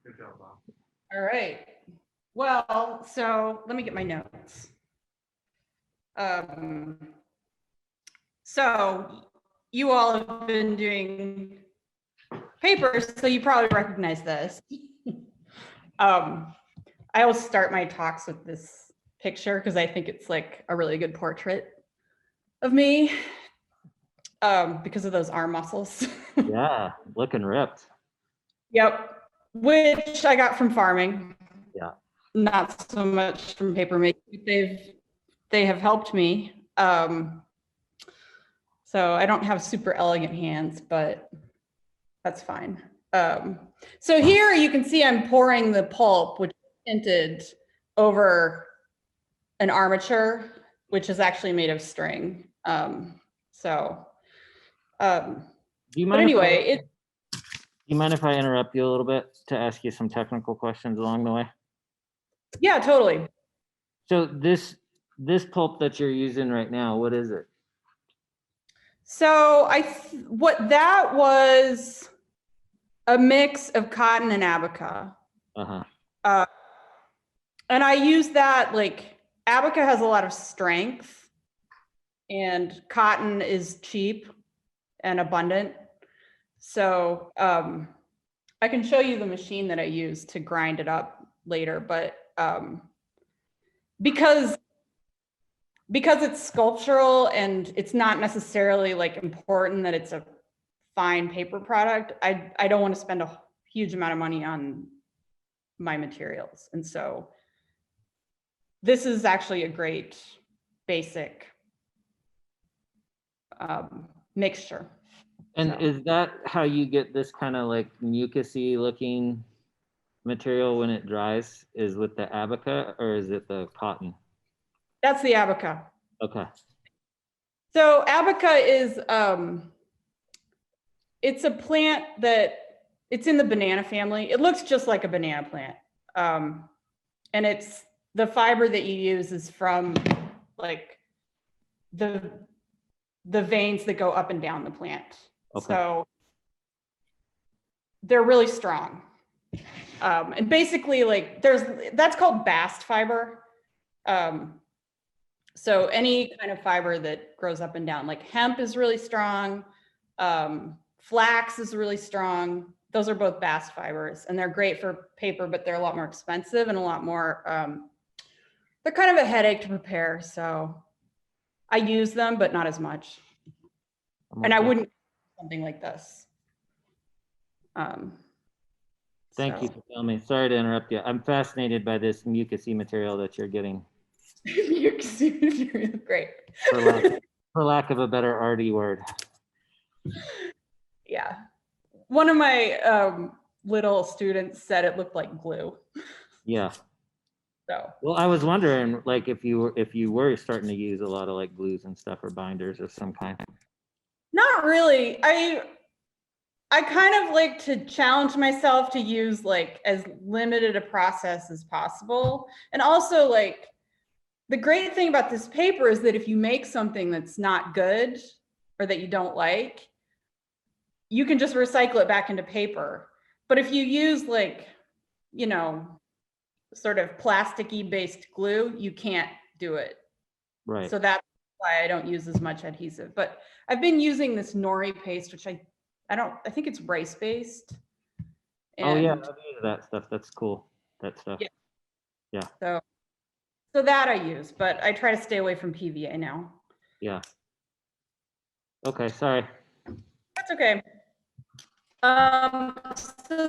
Good job, Bob. All right. Well, so let me get my notes. So you all have been doing papers, so you probably recognize this. I always start my talks with this picture because I think it's like a really good portrait of me because of those arm muscles. Yeah, looking ripped. Yep, which I got from farming. Yeah. Not so much from paper making. They have helped me. So I don't have super elegant hands, but that's fine. So here you can see I'm pouring the pulp, which is tinted, over an armature, which is actually made of string. Do you But mind anyway, do you mind if I interrupt you a little bit to ask you some technical questions along the way? yeah, totally. So this pulp that you're using right now, what is it? So what that was a mix of cotton and abaca. Uh-huh. And I use that, like, abaca has a lot of strength and cotton is cheap and abundant. So I can show you the machine that I use to grind it up later, but because it's sculptural and it's not necessarily like important that it's a fine paper product, I don't want to spend a huge amount of money on my materials. And so this is actually a great basic mixture. And So. is that how you get this kind of like mucusy looking material when it dries, is with the abaca, or is it the cotton? That's the abaca. Okay. So abaca is, it's a plant that, it's in the banana family. It looks just like a banana plant. And it's, the fiber that you use is from like the veins that go up and down the plant. Okay. So they're really strong. And basically like that's called bast fiber. So any kind of fiber that grows up and down, like hemp is really strong. Flax is really strong. Those are both bast fibers and they're great for paper, but they're a lot more expensive and a lot more, they're kind of a headache to prepare. So I use them, but not as much. And I wouldn't something like this. Thank you for telling me. Sorry to interrupt you. I'm fascinated by this mucusy material that you're getting. Great. For lack of a better arty word. Yeah. One of my little students said it looked like glue. Yeah. So. Well, I was wondering, like, if you were starting to use a lot of like glues and stuff or binders of some kind. Not really. I kind of like to challenge myself to use like as limited a process as possible. And also like the great thing about this paper is that if you make something that's not good or that you don't like, you can just recycle it back into paper. But if you use like, you know, sort of plasticky based glue, you can't do it. Right. So that's why I don't use as much adhesive. But I've been using this nori paste, which I think it's rice based. Oh yeah, I've used that stuff. That's cool. That stuff. Yeah. So that I use, but I try to stay away from PVA now. Yeah. Okay, sorry. That's okay. So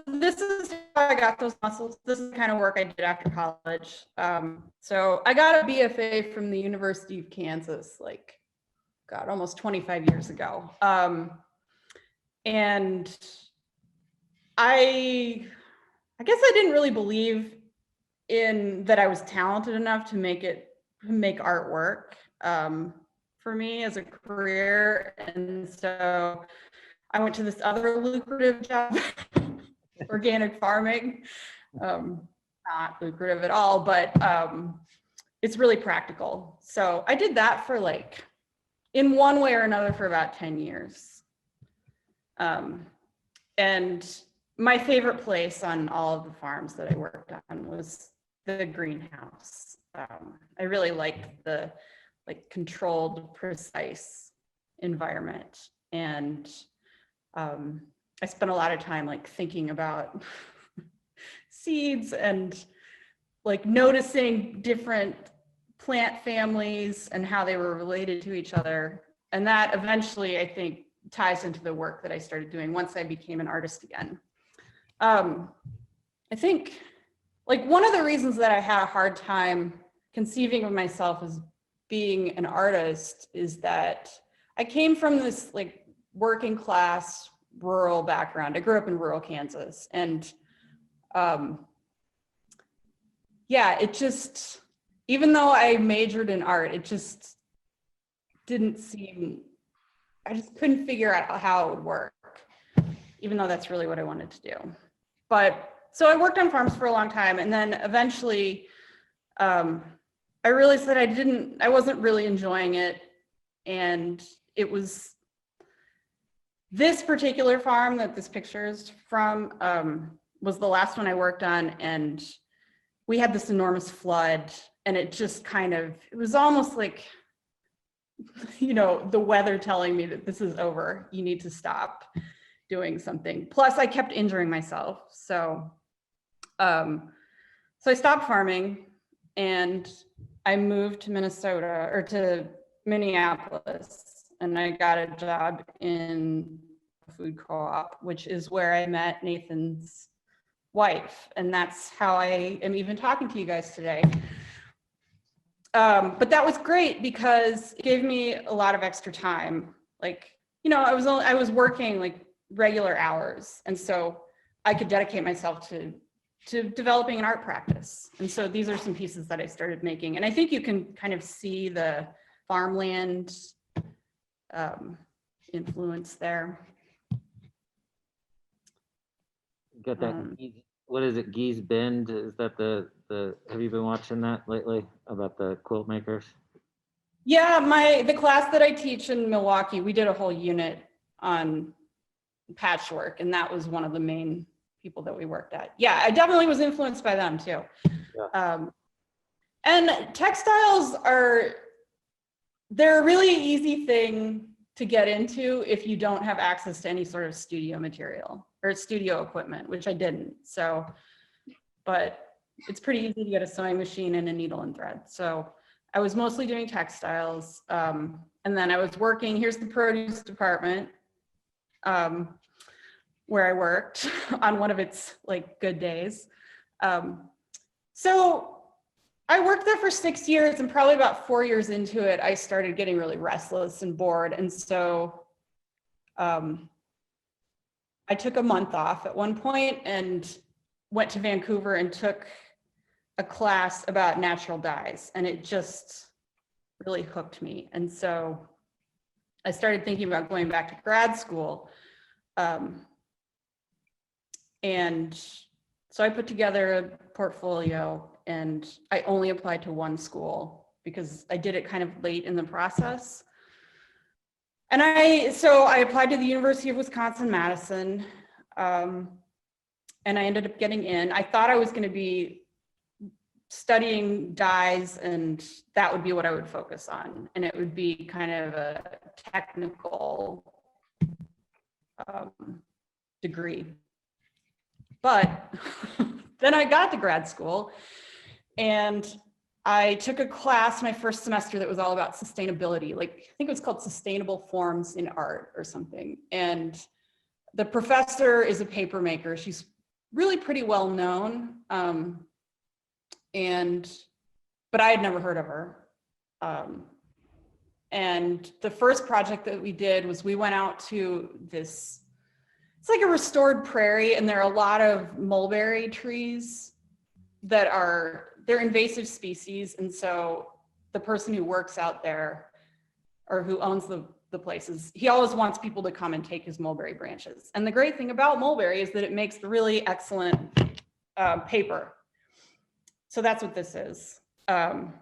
this is how I got those muscles. This is the kind of work I did after college. So I got a BFA from the University of Kansas, like, God, almost 25 years ago. And I guess I didn't really believe in that I was talented enough to make art work for me as a career. And so I went to this other lucrative job, organic farming. Not lucrative at all, but it's really practical. So I did that for like, in one way or another, for about 10 years. And my favorite place on all of the farms that I worked on was the greenhouse. I really liked the controlled, precise environment. And I spent a lot of time thinking about seeds and noticing different plant families and how they were related to each other. And that eventually, I think, ties into the work that I started doing once I became an artist again. I think one of the reasons that I had a hard time conceiving of myself as being an artist is that I came from this working class rural background. I grew up in rural Kansas, and yeah, it just, even though I majored in art, it just didn't seem, I just couldn't figure out how it would work, even though that's really what I wanted to do. But so I worked on farms for a long time, and then eventually I realized that I wasn't really enjoying it. And it was this particular farm that this picture is from was the last one I worked on. And we had this enormous flood, and it just it was almost like, the weather telling me that this is over. You need to stop doing something. Plus I kept injuring myself. So I stopped farming and I moved to Minnesota, or to Minneapolis, and I got a job in a food co-op, which is where I met Nathan's wife. And that's how I am even talking to you guys today. But that was great because it gave me a lot of extra time. I was working regular hours. And so I could dedicate myself to developing an art practice. And so these are some pieces that I started making. And I think you can kind of see the farmland influence there. Got that. What is it? Gee's Bend? Is that the have you been watching that lately about the quilt makers? Yeah, the class that I teach in Milwaukee, we did a whole unit on patchwork, and that was one of the main people that we worked at. Yeah, I definitely was influenced by them too. Yeah. And textiles they're a really easy thing to get into if you don't have access to any sort of studio material or studio equipment, which I didn't. So, but it's pretty easy to get a sewing machine and a needle and thread. So I was mostly doing textiles. And then I was working, here's the produce department, where I worked on one of its good days. So I worked there for 6 years, and probably about 4 years into it, I started getting really restless and bored. And so I took a month off at one point and went to Vancouver and took a class about natural dyes, and it just really hooked me. And so I started thinking about going back to grad school. And so I put together a portfolio, and I only applied to one school because I did it kind of late in the process. And so I applied to the University of Wisconsin-Madison, and I ended up getting in. I thought I was going to be studying dyes, and that would be what I would focus on. And it would be kind of a technical degree. But then I got to grad school, and I took a class my first semester that was all about sustainability. I think it was called Sustainable Forms in Art or something. And the professor is a paper maker. She's really pretty well known. But I had never heard of her. And the first project that we did was we went out to this, it's like a restored prairie, and there are a lot of mulberry trees that they're invasive species. And so the person who works out there, or who owns the places, he always wants people to come and take his mulberry branches. And the great thing about mulberry is that it makes the really excellent paper. So that's what this is. So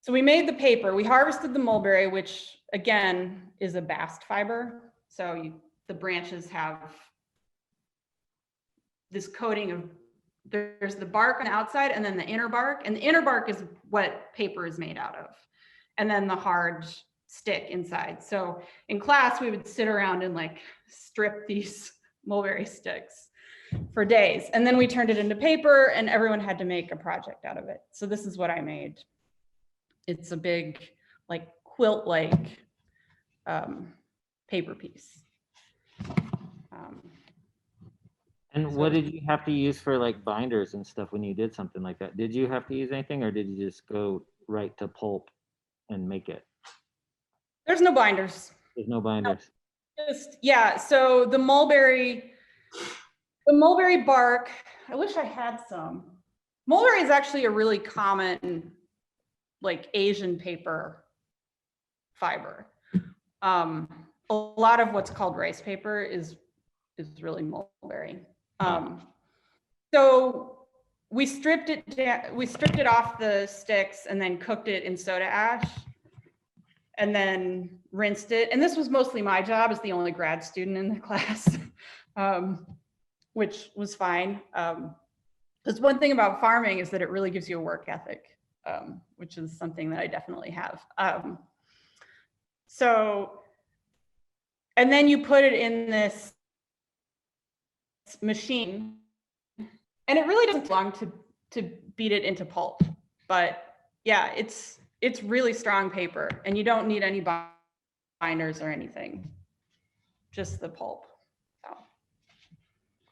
we made the paper. We harvested the mulberry, which again is a bast fiber. So the branches have this coating of, there's the bark on the outside and then the inner bark, and the inner bark is what paper is made out of, and then the hard stick inside. So in class, we would sit around and like strip these mulberry sticks for days. And then we turned it into paper and everyone had to make a project out of it. So this is what I made. It's a big like quilt-like paper piece. And what did you have to use for like binders and stuff when you did something like that? Did you have to use anything, or did you just go right to pulp and make it? There's no binders. There's no binders. Just, yeah, so the mulberry bark, I wish I had some. Mulberry is actually a really common like Asian paper fiber. A lot of what's called rice paper is really mulberry. So we stripped it off the sticks and then cooked it in soda ash and then rinsed it. And this was mostly my job as the only grad student in the class, which was fine. Because one thing about farming is that it really gives you a work ethic, which is something that I definitely have. And then you put it in this machine, and it really doesn't take long to beat it into pulp. But yeah, it's really strong paper, and you don't need any binders or anything, just the pulp. So.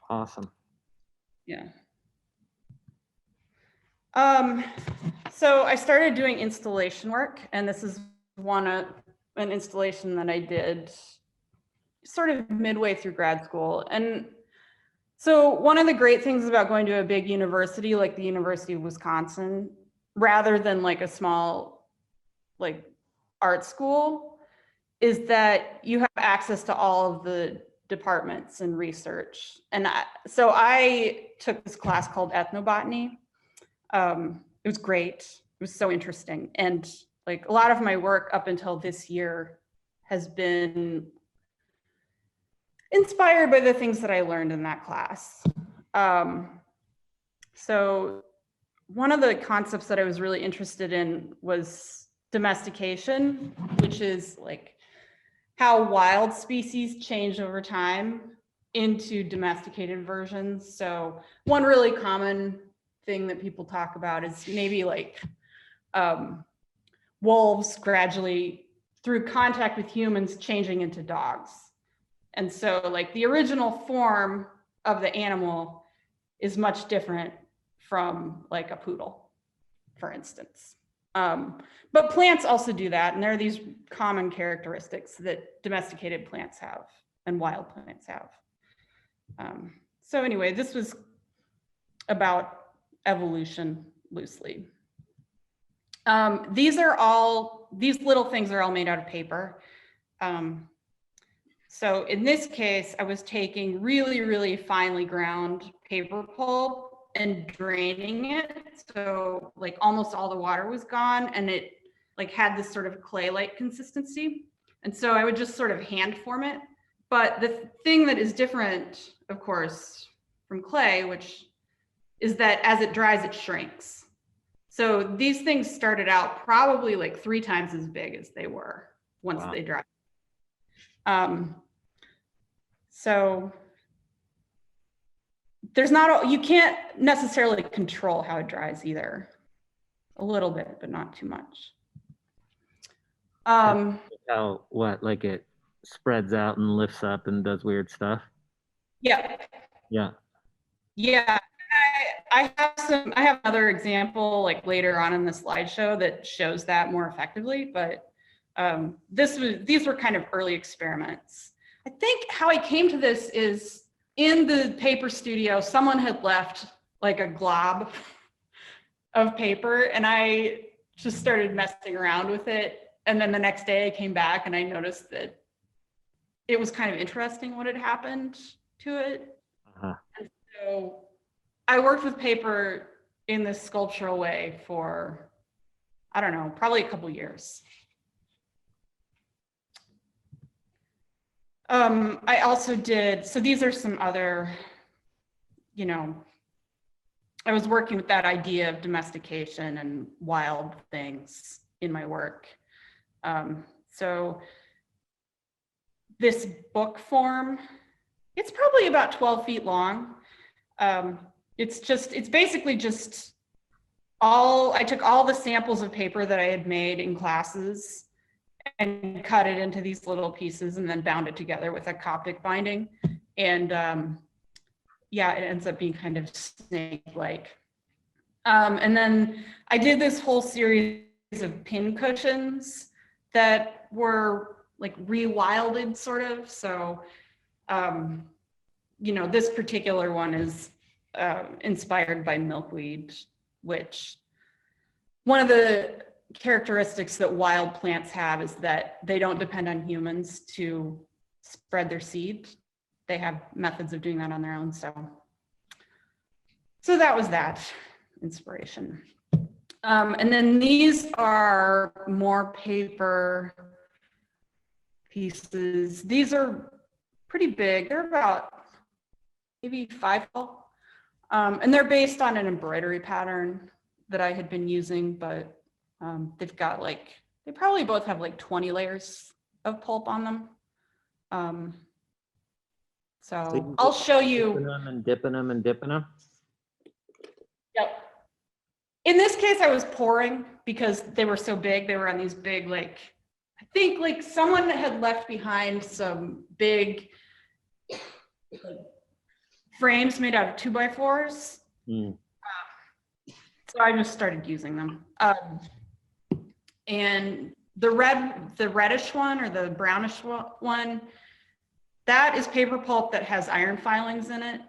Awesome. Yeah. So I started doing installation work, and this is an installation that I did sort of midway through grad school. And so one of the great things about going to a big university like the University of Wisconsin, rather than like a small like art school, is that you have access to all of the departments and research. And so I took this class called ethnobotany. It was great. It was so interesting. And like a lot of my work up until this year has been inspired by the things that I learned in that class. So one of the concepts that I was really interested in was domestication, which is like how wild species change over time into domesticated versions. So one really common thing that people talk about is maybe like wolves gradually, through contact with humans, changing into dogs. And so like the original form of the animal is much different from like a poodle, for instance. But plants also do that. And there are these common characteristics that domesticated plants have and wild plants have. So anyway, this was about evolution loosely. These little things are all made out of paper. So in this case, I was taking really, really finely ground paper pulp and draining it. So like almost all the water was gone, and it like had this sort of clay-like consistency. And so I would just sort of hand form it. But the thing that is different, of course, from clay, which is that as it dries, it shrinks. So these things started out probably like 3 times as big as they were once they dried. So you can't necessarily control how it dries either. A little bit, but not too much. Like it spreads out and lifts up and does weird stuff? Yeah. Yeah. Yeah. I have another example like later on in the slideshow that shows that more effectively, but these were kind of early experiments. I think how I came to this is in the paper studio, someone had left like a glob of paper, and I just started messing around with it. And then the next day I came back and I noticed that it was kind of interesting what had happened to it. And so I worked with paper in this sculptural way for, I don't know, probably a couple years. I also did, so these are some other, you know, I was working with that idea of domestication and wild things in my work. So this book form, it's probably about 12 feet long. It's basically just I took all the samples of paper that I had made in classes and cut it into these little pieces and then bound it together with a Coptic binding. And yeah, it ends up being kind of snake-like. And then I did this whole series of pin cushions that were like rewilded sort of. So, you know, this particular one is inspired by milkweed, which one of the characteristics that wild plants have is that they don't depend on humans to spread their seed. They have methods of doing that on their own. So that was that inspiration. And then these are more paper pieces. These are pretty big. They're about maybe 5 tall. And they're based on an embroidery pattern that I had been using, but they've got like, they probably both have like 20 layers of pulp on them. So I'll show you. Dipping them and dipping them and dipping them. Yep. In this case, I was pouring because they were so big. They were on these big, like, I think like someone had left behind some big like, frames made out of 2x4s. So I just started using them. And the reddish one or the brownish one, that is paper pulp that has iron filings in it.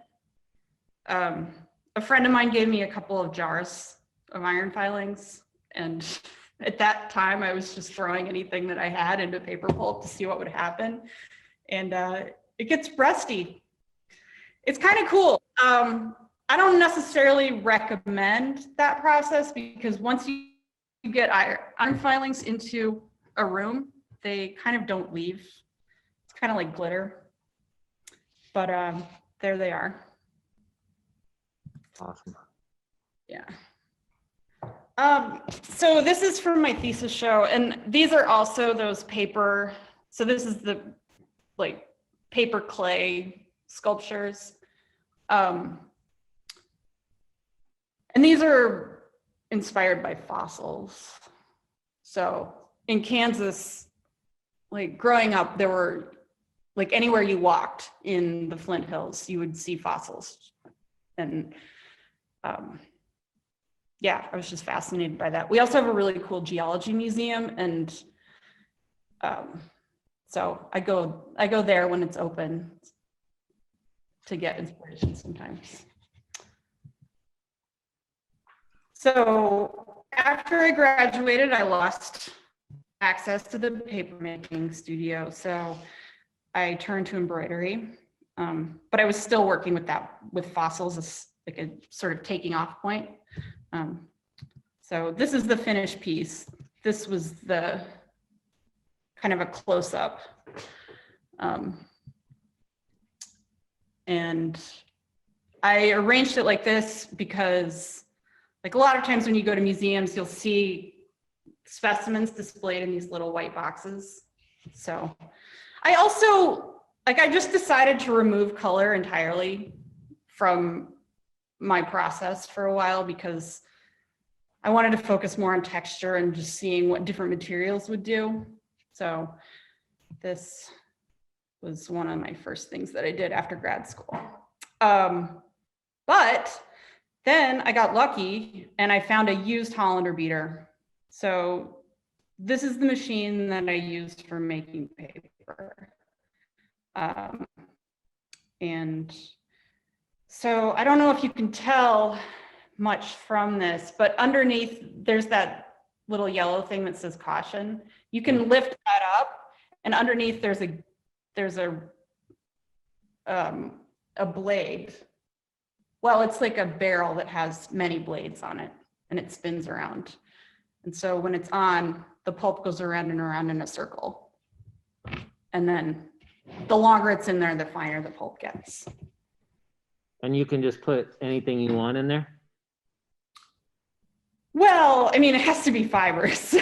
A friend of mine gave me a couple of jars of iron filings, and at that time I was just throwing anything that I had into paper pulp to see what would happen, and it gets rusty. It's kind of cool. I don't necessarily recommend that process because once you get iron filings into a room, they kind of don't leave. It's kind of like glitter, but there they are. Awesome. Yeah. So this is from my thesis show, and these are also those paper. So this is the like paper clay sculptures. And these are inspired by fossils. So in Kansas, like growing up, there were like anywhere you walked in the Flint Hills, you would see fossils. And yeah, I was just fascinated by that. We also have a really cool geology museum, and so I go there when it's open to get inspiration sometimes. So after I graduated, I lost access to the papermaking studio, so I turned to embroidery, but I was still working with fossils as like a sort of taking off point. So this is the finished piece. This was the kind of a close-up. And I arranged it like this because like a lot of times when you go to museums, you'll see specimens displayed in these little white boxes. So I also, like I just decided to remove color entirely from my process for a while because I wanted to focus more on texture and just seeing what different materials would do. So this was one of my first things that I did after grad school. But then I got lucky and I found a used Hollander beater. So this is the machine that I used for making paper. And so I don't know if you can tell much from this, but underneath there's that little yellow thing that says caution. You can lift that up, and underneath there's a blade. Well, it's like a barrel that has many blades on it, and it spins around. And so when it's on, the pulp goes around and around in a circle. And then the longer it's in there, the finer the pulp gets. And you can just put anything you want in there? Well, I mean, it has to be fibers.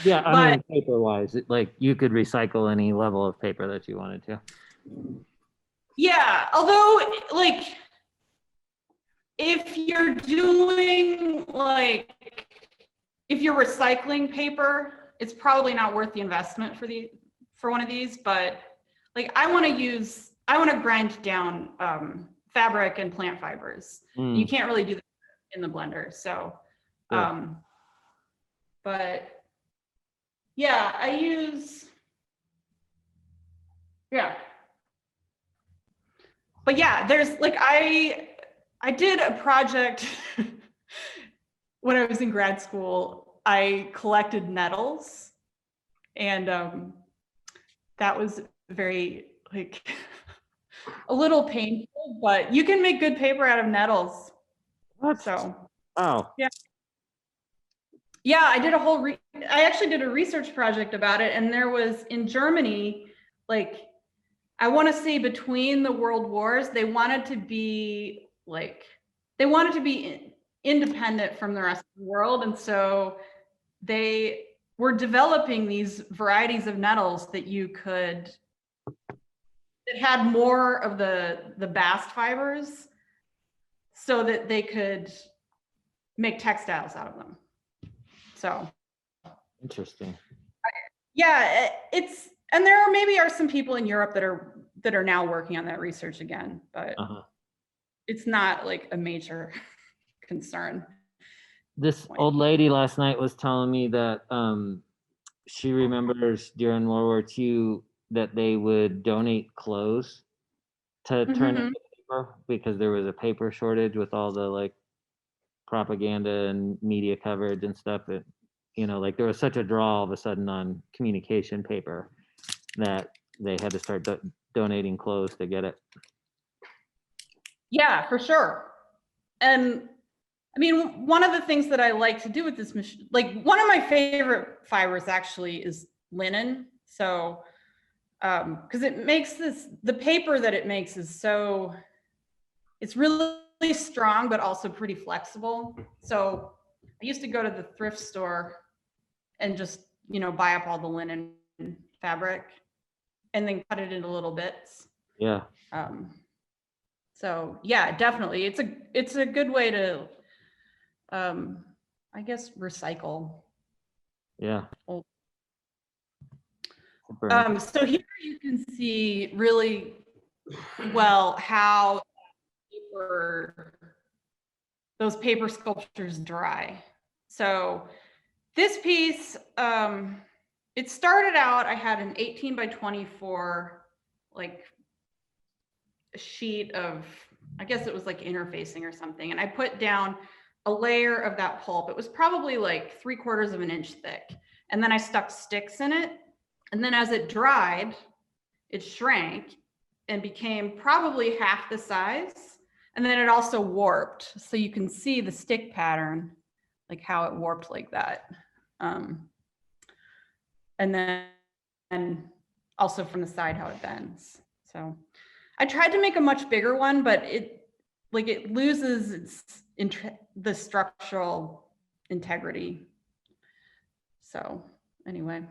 Yeah, I But mean, paper-wise, like you could recycle any level of paper that you wanted to. yeah, although like if you're doing like if you're recycling paper, it's probably not worth the investment for one of these. But like I want to grind down fabric and plant fibers. You can't really do that in the blender. So, Yeah. but yeah, but yeah, there's like I did a project when I was in grad school. I collected nettles, and that was very like a little painful, but you can make good paper out of nettles. What? So Oh, yeah, I did a whole I actually did a research project about it, and there was in Germany, like I want to say between the world wars, they wanted to be independent from the rest of the world, and so they were developing these varieties of nettles that had more of the bast fibers, so that they could make textiles out of them. So interesting. yeah, and there are some people in Europe that are now working on that research again, but it's not like a major concern. This old lady last night was telling me that she remembers during World War II that they would donate clothes to turn into paper because there was a paper shortage with all the like propaganda and media coverage and stuff. That, you know, like there was such a draw all of a sudden on communication paper that they had to start donating clothes to get it. Yeah, for sure. And I mean, one of the things that I like to do with this machine, like one of my favorite fibers actually is linen. So, because it makes the paper that it makes is it's really strong, but also pretty flexible. So I used to go to the thrift store and just, buy up all the linen fabric and then cut it into little bits. Yeah. So yeah, definitely. It's a good way to, I guess, recycle. Yeah. So here you can see really well how those paper sculptures dry. So this piece, it started out, I had an 18 by 24, like sheet of, I guess it was like interfacing or something. And I put down a layer of that pulp. It was probably like 3/4 of an inch thick. And then I stuck sticks in it. And then as it dried, it shrank and became probably half the size. And then it also warped. So you can see the stick pattern, like how it warped like that. And then also from the side, how it bends. So I tried to make a much bigger one, but it loses the structural integrity. So anyway,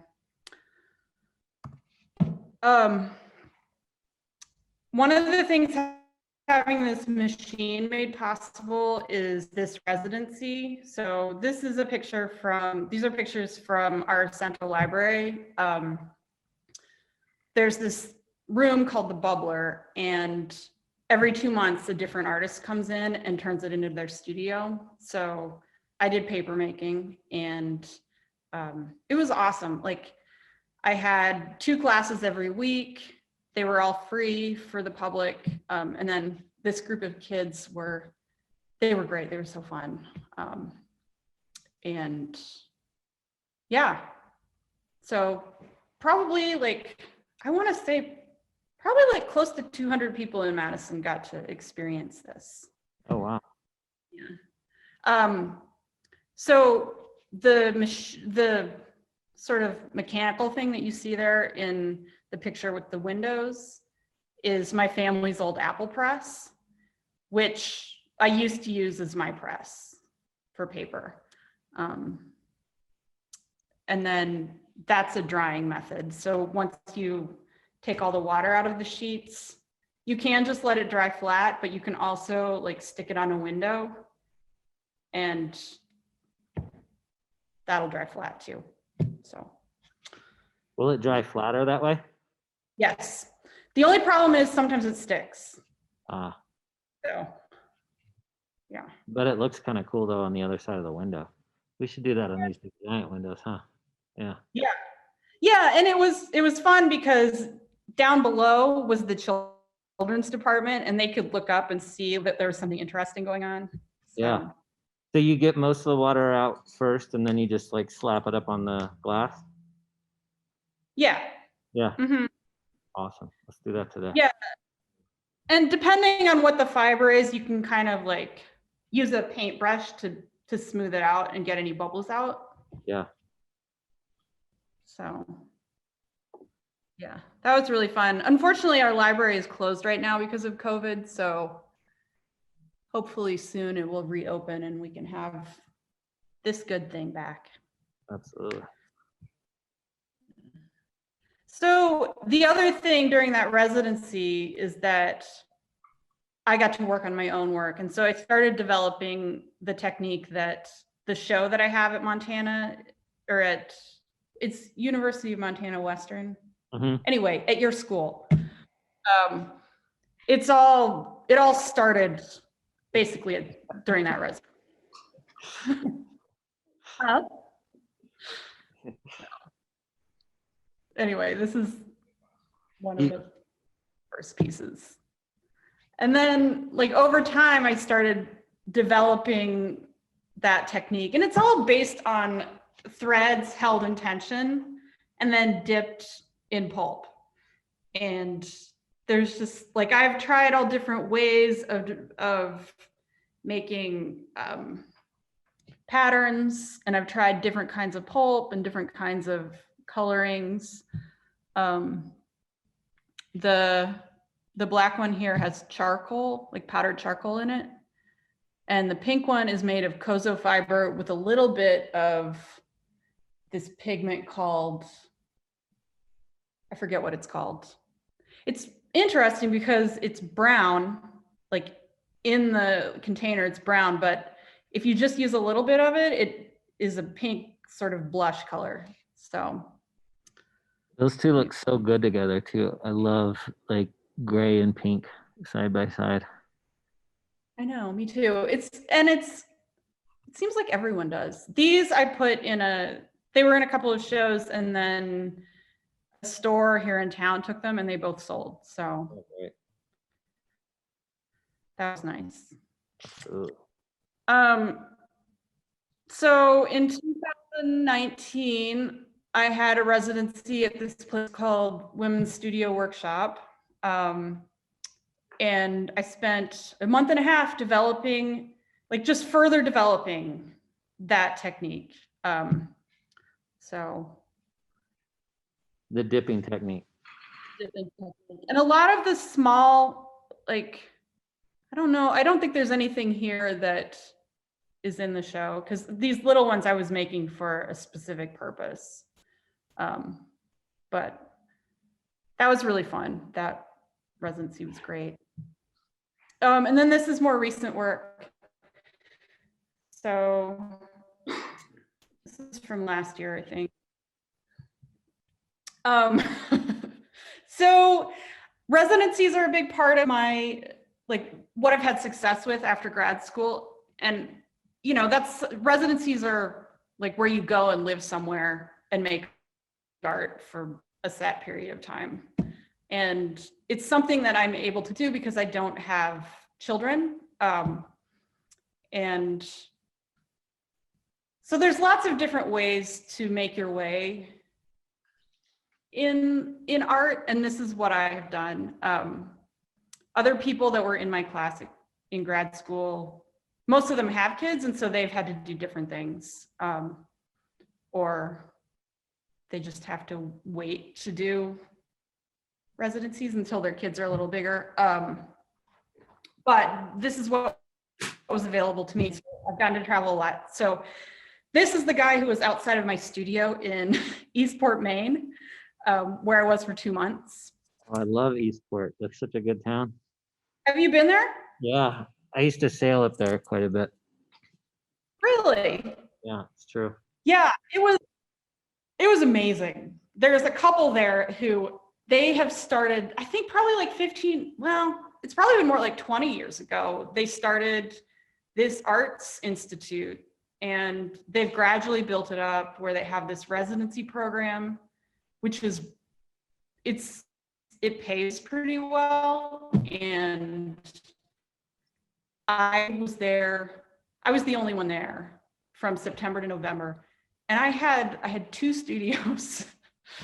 one of the things having this machine made possible is this residency. So this is these are pictures from our central library. There's this room called the Bubbler, and every 2 months a different artist comes in and turns it into their studio. So I did paper making, and it was awesome. Like I had 2 classes every week. They were all free for the public. And then this group of kids were great. They were so fun. And yeah, so probably like, I want to say probably like close to 200 people in Madison got to experience this. Oh, wow. Yeah. So the sort of mechanical thing that you see there in the picture with the windows, is my family's old Apple press, which I used to use as my press for paper. And then that's a drying method. So once you take all the water out of the sheets, you can just let it dry flat, but you can also like stick it on a window and that'll dry flat too. So. Will it dry flatter that way? Yes. The only problem is sometimes it sticks. Ah. So, yeah. But it looks kind of cool though on the other side of the window. We should do that on these big giant windows, huh? Yeah. Yeah. Yeah, and it was fun because down below was the children's department and they could look up and see that there was something interesting going on. So, yeah. So you get most of the water out first and then you just like slap it up on the glass? Yeah. Yeah. Mm-hmm. Awesome. Let's do that today. Yeah. And depending on what the fiber is, you can kind of like use a paintbrush to smooth it out and get any bubbles out. Yeah. So, yeah, that was really fun. Unfortunately, our library is closed right now because of COVID. So hopefully soon it will reopen and we can have this good thing back. Absolutely. So the other thing during that residency is that I got to work on my own work. And so I started developing the technique that the show that I have at Montana or it's University of Montana Western. Mm-hmm. Anyway, at your school. It all started basically during that residency. Anyway, this is one of the first pieces. And then like over time, I started developing that technique and it's all based on threads held in tension and then dipped in pulp. And there's just like, I've tried all different ways of making patterns and I've tried different kinds of pulp and different kinds of colorings. The black one here has charcoal, like powdered charcoal in it. And the pink one is made of kozo fiber with a little bit of this pigment called, I forget what it's called. It's interesting because it's brown, like in the container, it's brown, but if you just use a little bit of it, it is a pink sort of blush color. So. Those two look so good together too. I love like gray and pink side by side. I know, me too. It seems like everyone does. These I put they were in a couple of shows and then a store here in town took them and they both sold. So Okay. that was nice. Ooh. So in 2019, I had a residency at this place called Women's Studio Workshop. And I spent a month and a half developing, like just further developing that technique. So. The dipping technique. And a lot of the small, like, I don't know, I don't think there's anything here that is in the show because these little ones I was making for a specific purpose. But that was really fun. That residency was great. And then this is more recent work. So this is from last year, I think. So residencies are a big part of my, like what I've had success with after grad school. And, you know, residencies are like where you go and live somewhere and make art for a set period of time. And it's something that I'm able to do because I don't have children. And so there's lots of different ways to make your way in art. And this is what I have done. Other people that were in my class in grad school, most of them have kids. And so they've had to do different things. Or they just have to wait to do residencies until their kids are a little bigger. But this is what was available to me. So I've gotten to travel a lot. So this is the guy who was outside of my studio in Eastport, Maine, where I was for 2 months. Oh, I love Eastport. That's such a good town. Have you been there? Yeah, I used to sail up there quite a bit. Really? Yeah, it's true. Yeah, it was amazing. There's a couple there who they have started, I think probably like 15, well, it's probably been more like 20 years ago. They started this arts institute and they've gradually built it up where they have this residency program, which is, it pays pretty well. And I was there, I was the only one there from September to November. And I had 2 studios,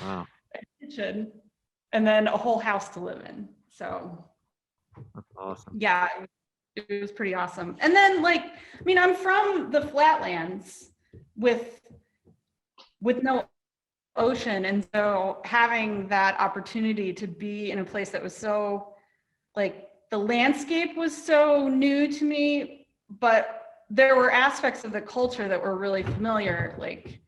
Wow, a kitchen, and then a whole house to live in. So that's awesome. yeah, it was pretty awesome. And then like, I mean, I'm from the flatlands with no ocean. And so having that opportunity to be in a place that was so like, the landscape was so new to me, but there were aspects of the culture that were really familiar. Like,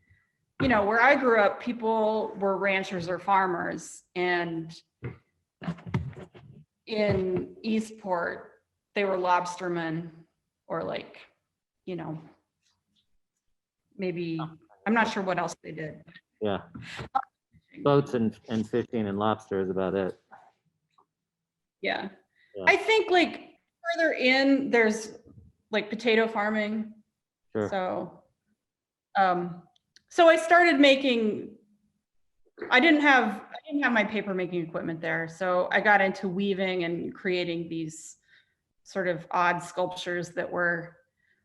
you know, where I grew up, people were ranchers or farmers, and in Eastport, they were lobstermen or like, you know, maybe, I'm not sure what else they did. Yeah, boats and fishing and lobster is about it. Yeah. Yeah. I think like further in, there's like potato farming. Sure. So I started making, I didn't have my paper making equipment there. So I got into weaving and creating these sort of odd sculptures that were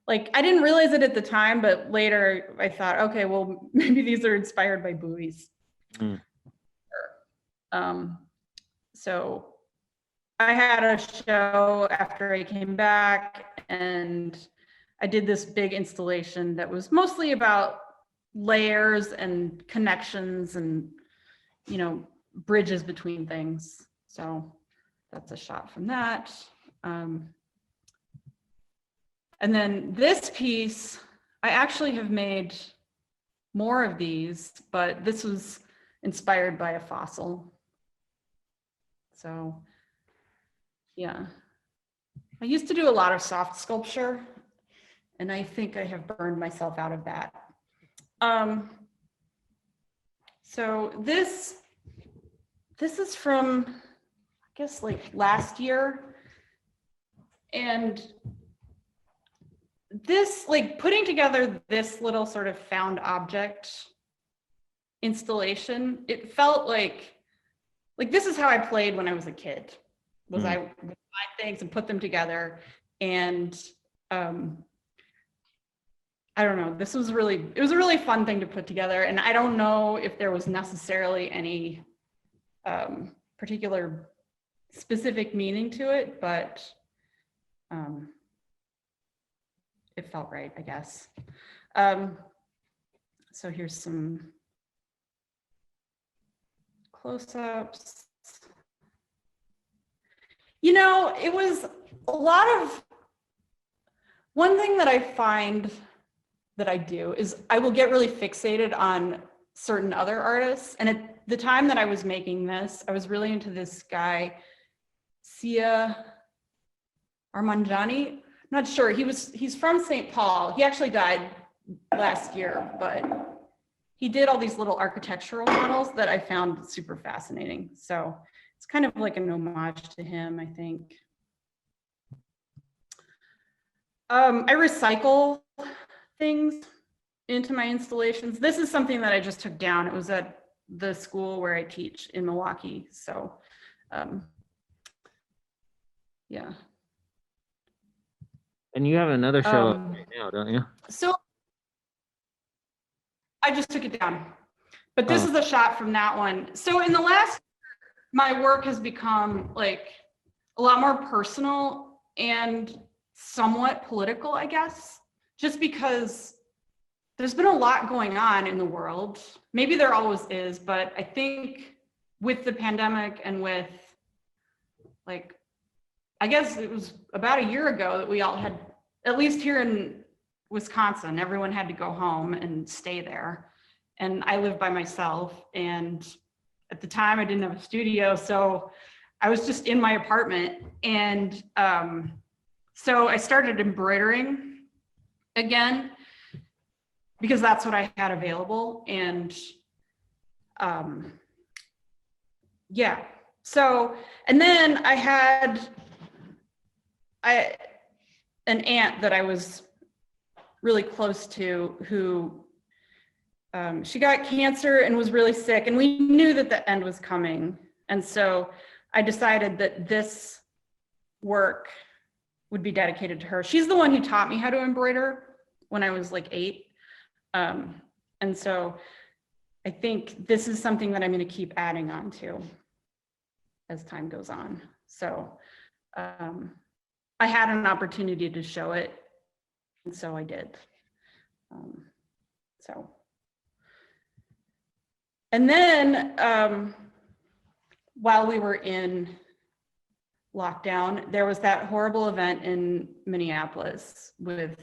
like, I didn't realize it at the time, but later I thought, okay, well, maybe these are inspired by buoys. Mm. So I had a show after I came back and I did this big installation that was mostly about layers and connections and, you know, bridges between things. So that's a shot from that. And then this piece, I actually have made more of these, but this was inspired by a fossil. So yeah, I used to do a lot of soft sculpture and I think I have burned myself out of that. So this is from, I guess like last year. And this, like putting together this little sort of found object installation, it felt like this is how I played when I was a kid, was I would find things and put them together. And I don't know, it was a really fun thing to put together. And I don't know if there was necessarily any particular specific meaning to it, but it felt right, I guess. So here's some close-ups. You know, it was a lot of, one thing that I find that I do is I will get really fixated on certain other artists. And at the time that I was making this, I was really into this guy, Sia Armanjani. I'm not sure, he's from St. Paul. He actually died last year, but he did all these little architectural models that I found super fascinating. So it's kind of like an homage to him, I think. I recycle things into my installations. This is something that I just took down. It was at the school where I teach in Milwaukee. So yeah. And you have another show up right now, don't you? So I just took it down, but this is a shot from that one. So in the last, my work has become like a lot more personal and somewhat political, I guess, just because there's been a lot going on in the world. Maybe there always is, but I think with the pandemic and with like, I guess it was about a year ago that we all had, at least here in Wisconsin, everyone had to go home and stay there. And I live by myself. And at the time I didn't have a studio. So I was just in my apartment. And so I started embroidering again, because that's what I had available. And yeah, so, and then I had an aunt that I was really close to who, she got cancer and was really sick, and we knew that the end was coming. And so I decided that this work would be dedicated to her. She's the one who taught me how to embroider when I was like 8. And so I think this is something that I'm going to keep adding on to as time goes on. So I had an opportunity to show it, and so I did. And then while we were in lockdown, there was that horrible event in Minneapolis with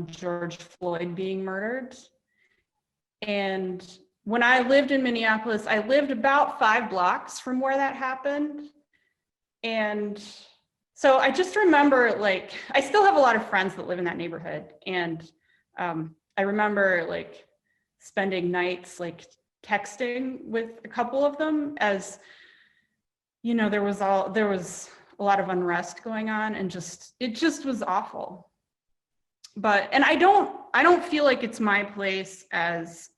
George Floyd being murdered. And when I lived in Minneapolis, I lived about 5 blocks from where that happened. And so I just remember, like, I still have a lot of friends that live in that neighborhood. And I remember like spending nights like texting with a couple of them, as, you know, there was a lot of unrest going on, and it just was awful. But, and I don't feel like it's my place as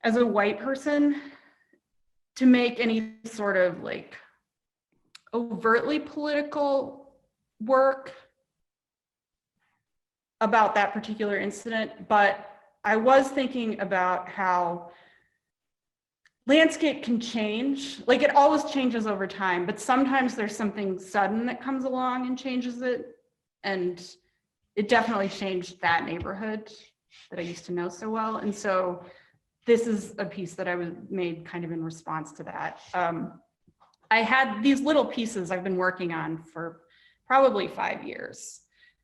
a white person to make any sort of like overtly political work about that particular incident. But I was thinking about how landscape can change. Like, it always changes over time, but sometimes there's something sudden that comes along and changes it. And it definitely changed that neighborhood that I used to know so well. And so this is a piece that I made kind of in response to that. I had these little pieces I've been working on for probably 5 years,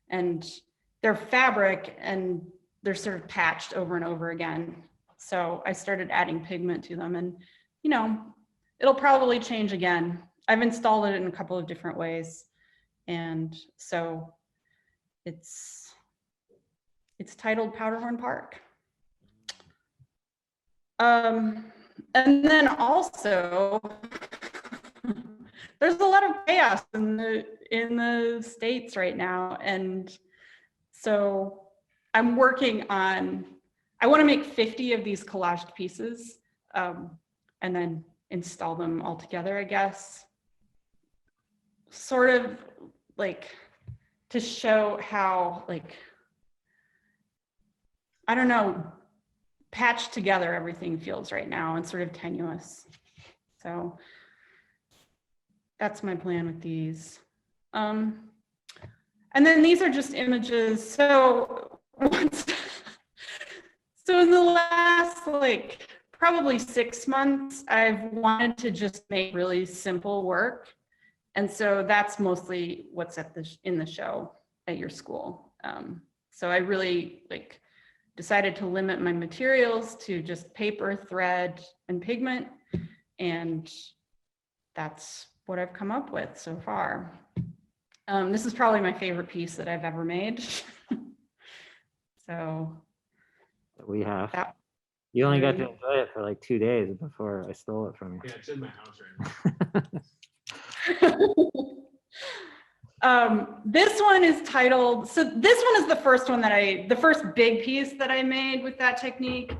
and they're fabric and they're sort of patched over and over again. So I started adding pigment to them, and, you know, it'll probably change again. I've installed it in a couple of different ways. And so it's titled Powderhorn Park. And then also, there's a lot of chaos in the States right now. And so I'm working on, I want to make 50 of these collaged pieces, and then install them all together, I guess. Sort of like to show how, like, I don't know, patched together everything feels right now, and sort of tenuous. So that's my plan with these. And then these are just images. So so in the last, like, probably 6 months, I've wanted to just make really simple work. And so that's mostly what's in the show at your school. So I really decided to limit my materials to just paper, thread, and pigment. And that's what I've come up with so far. This is probably my favorite piece that I've ever made. So we have. You only got to enjoy it for like 2 days before I stole it from you. Yeah, it's in my house right now. This one is titled, so this one is the first one the first big piece that I made with that technique.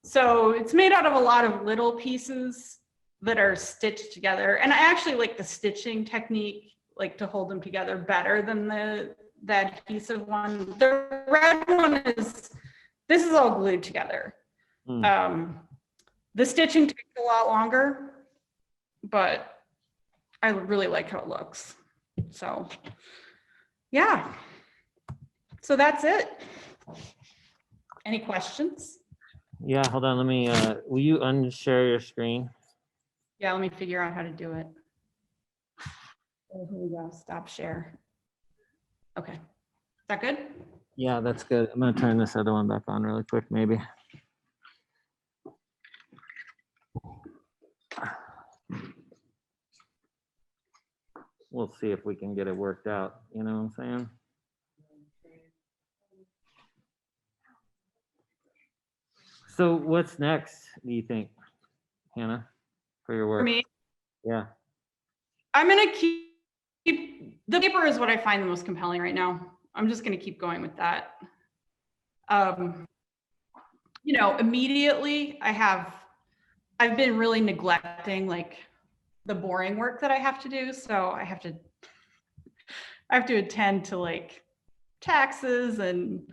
So it's made out of a lot of little pieces that are stitched together. And I actually like the stitching technique, like to hold them together better than the adhesive one. The red one this is all glued together. The stitching takes a lot longer, but I really like how it looks. So yeah, so that's it. Any questions? Yeah, hold on. Let me, will you unshare your screen? Yeah, let me figure out how to do it. Oh, here we go. Stop share. Okay. Is that good? Yeah, that's good. I'm gonna turn this other one back on really quick, maybe. We'll see if we can get it worked out, you know what I'm saying? So what's next, do you think, Hannah, for your work? For me, Yeah, I'm gonna keep the paper is what I find the most compelling right now. I'm just gonna keep going with that. You know, immediately I've been really neglecting like the boring work that I have to do. So I have to attend to like taxes and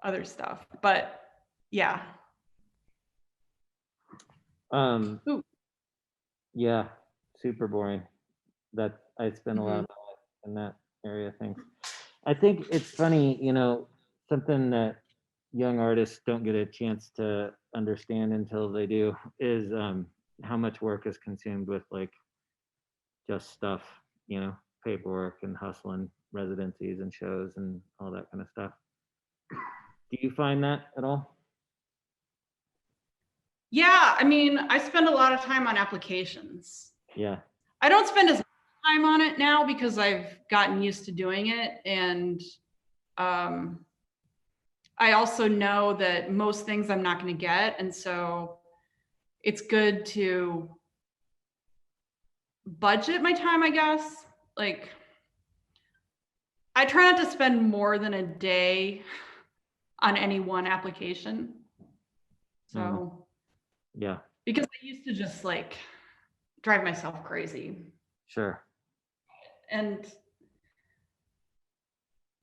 other stuff. But yeah. Ooh. yeah, super boring. That I spend a lot Mhm. of time in that area of things. I think it's funny, you know, something that young artists don't get a chance to understand until they do is how much work is consumed with like just stuff, you know, paperwork and hustling residencies and shows and all that kind of stuff. Do you find that at all? Yeah, I mean, I spend a lot of time on applications. Yeah. I don't spend as much time on it now because I've gotten used to doing it. And I also know that most things I'm not going to get. And so it's good to budget my time, I guess. Like, I try not to spend more than a day on any one application. So, Yeah, because I used to just like drive myself crazy. sure. And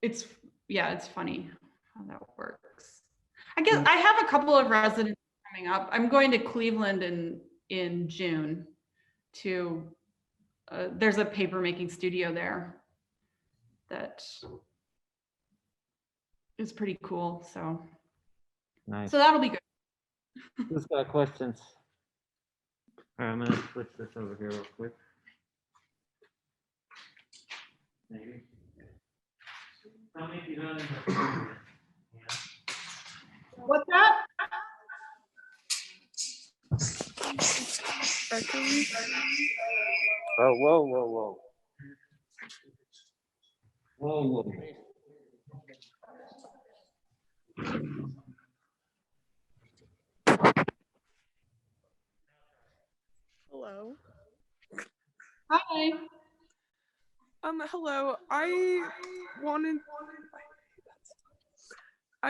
it's, yeah, it's funny how that works. I guess I have a couple of residents coming up. I'm going to Cleveland in June to, there's a paper making studio there that is pretty cool. So Nice. that'll be good. Who's got questions? All right, I'm gonna switch this over here real quick. Maybe. Tell me if you don't. What's that? Oh, whoa, whoa, whoa. Whoa, whoa. Hello. Hi. Hello. I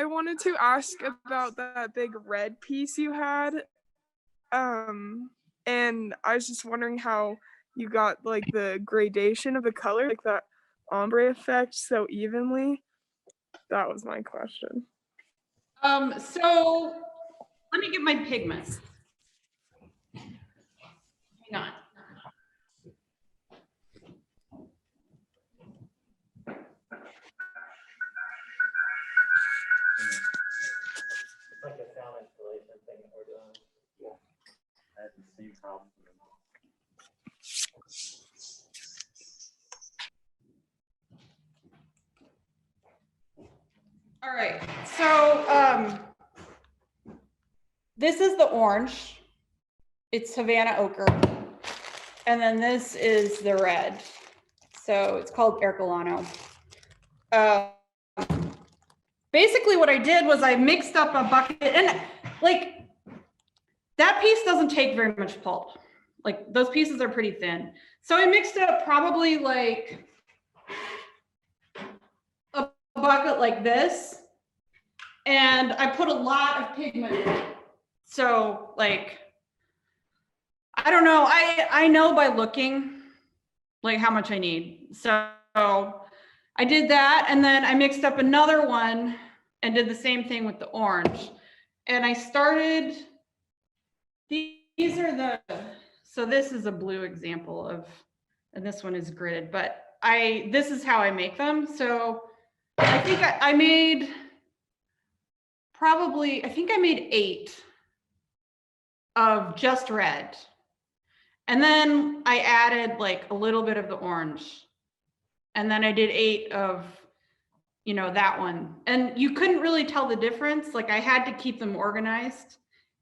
wanted to ask about that big red piece you had. And I was just wondering how you got like the gradation of the color, like that ombre effect so evenly. That was my question. So let me get my pigments. Hang on. It's like a sound installation thing that we're doing. Yeah. I had the same problem. All right, so this is the orange. It's Havana ochre. And then this is the red. So it's called Ercolano. Basically what I did was I mixed up a bucket, and like that piece doesn't take very much pulp. Like those pieces are pretty thin. So I mixed up probably like a bucket like this, and I put a lot of pigment in it. So like, I don't know, I know by looking like how much I need. So I did that, and then I mixed up another one and did the same thing with the orange. And I started, these are the, so this is a blue example of, and this one is gridded, but this is how I make them. So I think I made probably, I think I made 8 of just red. And then I added like a little bit of the orange. And then I did 8 of, you know, that one. And you couldn't really tell the difference. Like I had to keep them organized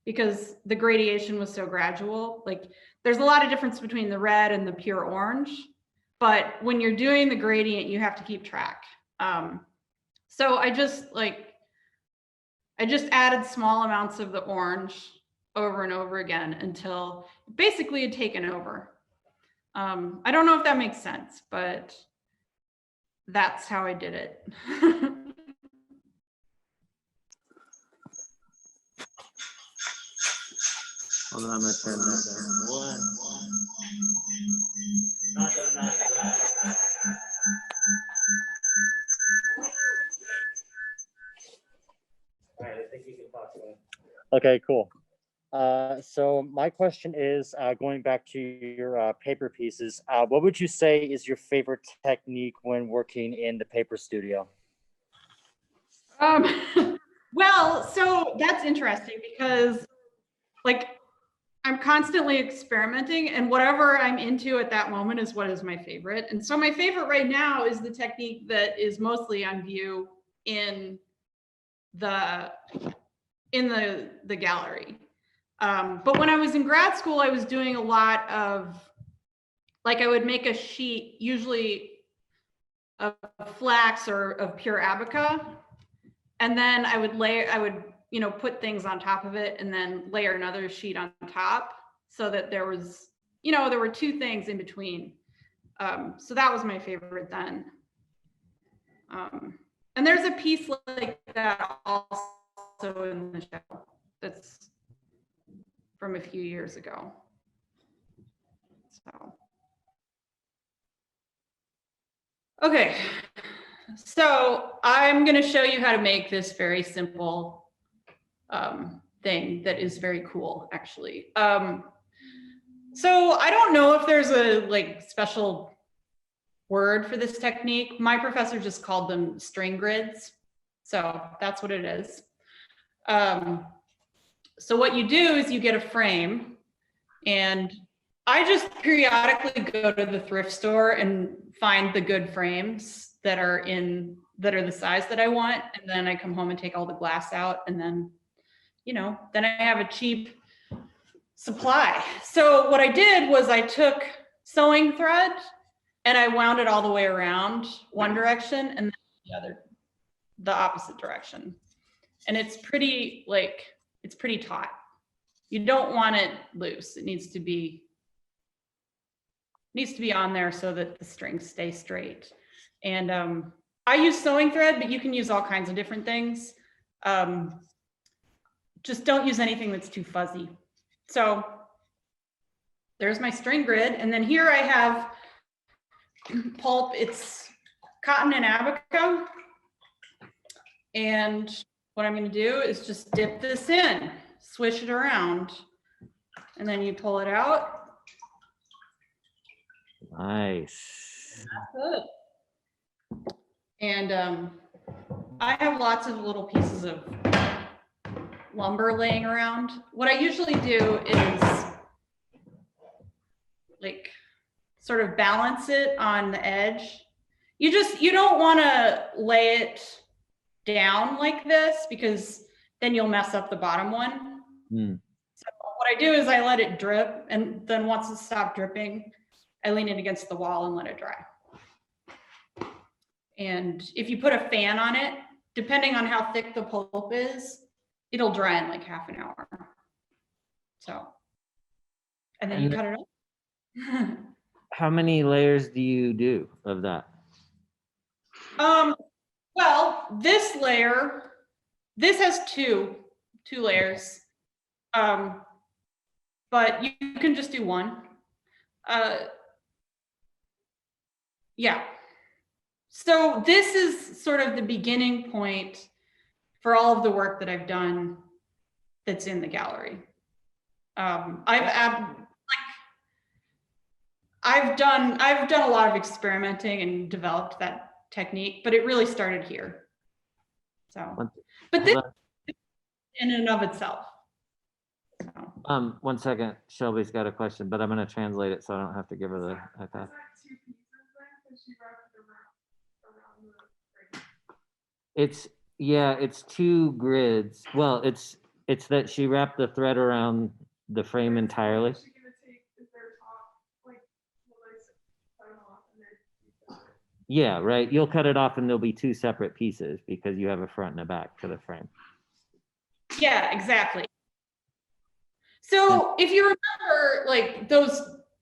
because the gradation was so gradual. Like there's a lot of difference between the red and the pure orange. But when you're doing the gradient, you have to keep track. So I just added small amounts of the orange over and over again until basically had taken over. I don't know if that makes sense, but that's how I did it. Hold on, I'm gonna turn that down. What? Not that. All right, I think you can talk about it. Okay, cool. So my question is, going back to your paper pieces, what would you say is your favorite technique when working in the paper studio? Well, so that's interesting because like I'm constantly experimenting and whatever I'm into at that moment is what is my favorite. And so my favorite right now is the technique that is mostly on view in the gallery. But when I was in grad school, I was doing a lot of, like I would make a sheet, usually of flax or of pure abaca. And then I would you know, put things on top of it and then layer another sheet on top so that there was, you know, there were 2 things in between. So that was my favorite then. And there's a piece like that also in the show that's from a few years ago. So. Okay, so I'm going to show you how to make this very simple thing that is very cool, actually. So I don't know if there's a like special word for this technique. My professor just called them string grids. So that's what it is. So what you do is you get a frame, and I just periodically go to the thrift store and find the good frames that are the size that I want. And then I come home and take all the glass out, and then, you know, then I have a cheap supply. So what I did was I took sewing thread and I wound it all the way around one direction and then the opposite direction. And it's pretty taut. You don't want it loose. It needs to be on there so that the strings stay straight. And I use sewing thread, but you can use all kinds of different things. Just don't use anything that's too fuzzy. So there's my string grid. And then here I have pulp. It's cotton and abaca. And what I'm going to do is just dip this in, swish it around, and then you pull it out. Nice. That's it. And I have lots of little pieces of lumber laying around. What I usually do is like sort of balance it on the edge. You don't want to lay it down like this because then you'll mess up the bottom one. So what I do is I let it drip, and then once it stops dripping, I lean it against the wall and let it dry. And if you put a fan on it, depending on how thick the pulp is, it'll dry in like half an hour. So, and then you cut it up. How many layers do you do of that? Well, this layer, this has two layers. But you can just do one. Yeah. So this is sort of the beginning point for all of the work that I've done that's in the gallery. I've done a lot of experimenting and developed that technique, but it really started here. So, but this in and of itself. So, 1 second. Shelby's got a question, but I'm gonna translate it so I don't have to give her the iPad. It's 2 grids. Well, it's that she wrapped the thread around the frame entirely. Yeah, right. You'll cut it off and there'll be 2 separate pieces because you have a front and a back to the frame. yeah, exactly. So if you remember, like those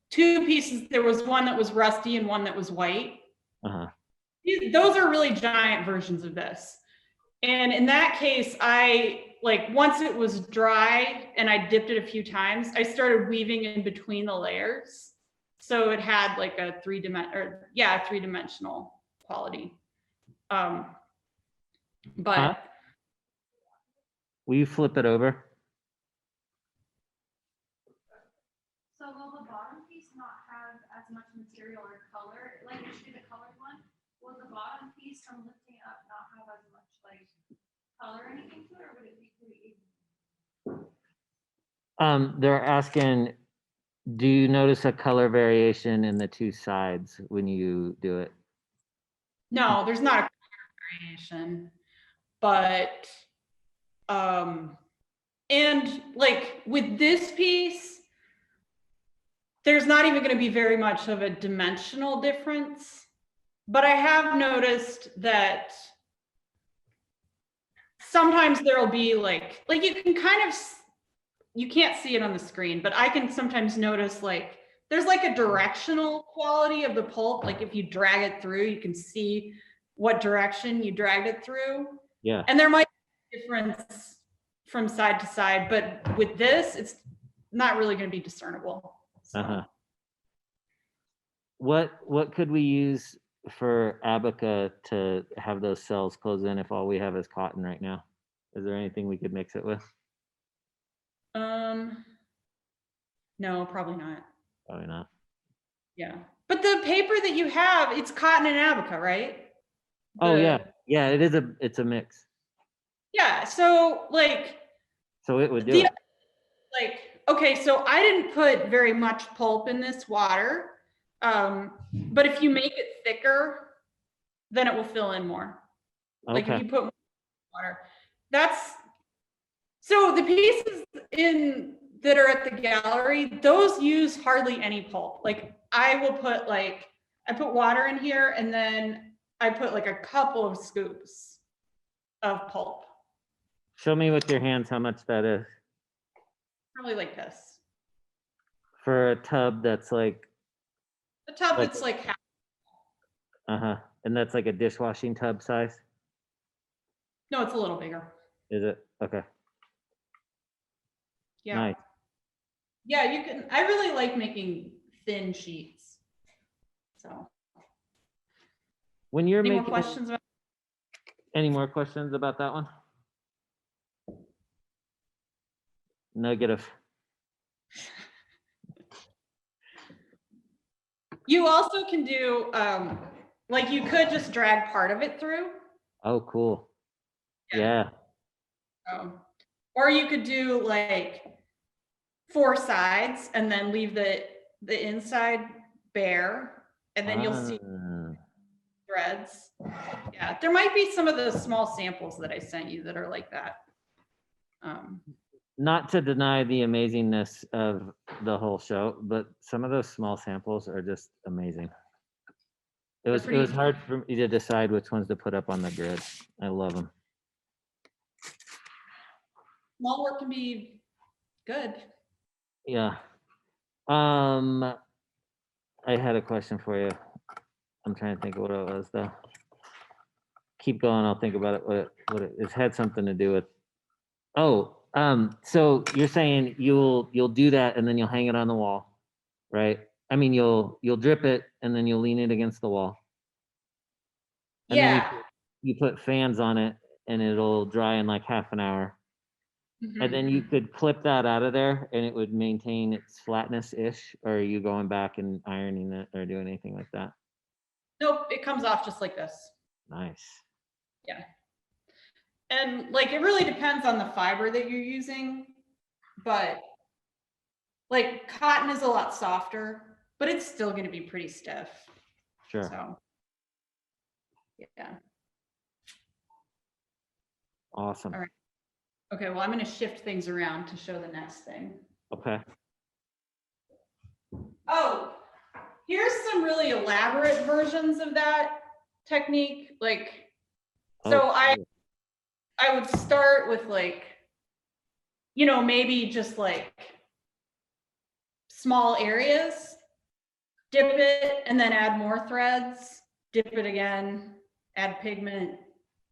2 pieces, there was one that was rusty and one that was white. Uh-huh. Those are really giant versions of this. And in that case, I like once it was dry and I dipped it a few times, I started weaving in between the layers. So it had like a 3-dimensional quality. But Huh? Will you flip it over? So will the bottom piece not have as much material or color, like usually the colored one? Will the bottom piece from lifting up not have as much like color or anything to it, or would it be pretty even? They're asking, do you notice a color variation in the 2 sides when you do it? no, there's not a color variation. But and like with this piece, there's not even going to be very much of a dimensional difference. But I have noticed that sometimes there'll be like you can kind of, you can't see it on the screen, but I can sometimes notice like there's like a directional quality of the pulp. Like if you drag it through, you can see what direction you dragged it through. Yeah. And there might be a difference from side to side, but with this, it's not really going to be discernible. So. Uh-huh. What could we use for Abaca to have those cells close in if all we have is cotton right now? Is there anything we could mix it with? No, probably not. Probably not. Yeah. But the paper that you have, it's cotton and Abaca, right? Oh yeah. Yeah, it's a mix. Yeah. So like. So it would do it. Like, okay, so I didn't put very much pulp in this water. But if you make it thicker, then it will fill in more. Like if you put more water, so the pieces that are at the gallery, those use hardly any pulp. Like I put water in here and then I put like a couple of scoops of pulp. Show me with your hands how much that is. Probably like this. For a tub that's like. A tub that's like half. Uh-huh. And that's like a dishwashing tub size? No, it's a little bigger. Is it? Okay. Yeah. Nice. Yeah, you can. I really like making thin sheets. So. When you're Any making. more questions about? Any more questions about that one? Negative. You also can do, like you could just drag part of it through. Oh, cool. Yeah. Or you could do like 4 sides and then leave the inside bare, and then you'll see threads. Yeah, there might be some of the small samples that I sent you that are like that. Not to deny the amazingness of the whole show, but some of those small samples are just amazing. It was hard for me to decide which ones to put up on the grid. I love them. Small work can be good. Yeah. I had a question for you. I'm trying to think of what it was though. Keep going. I'll think about it. What it had something to do with. Oh, so you're saying you'll do that and then you'll hang it on the wall, right? I mean, you'll drip it and then you'll lean it against the wall. And Yeah. then you put fans on it and it'll dry in like half an hour. Mm-hmm. And then you could clip that out of there and it would maintain its flatness-ish, or are you going back and ironing it or doing anything like that? Nope, it comes off just like this. Nice. Yeah. And like, it really depends on the fiber that you're using, but like cotton is a lot softer, but it's still going to be pretty stiff. Sure. So, yeah. Awesome. All right. Okay, well, I'm going to shift things around to show the next thing. Okay. Oh, here's some really elaborate versions of that technique. Like, so Oh, I cool. would start with like, you know, maybe just like small areas, dip it, and then add more threads, dip it again, add pigment,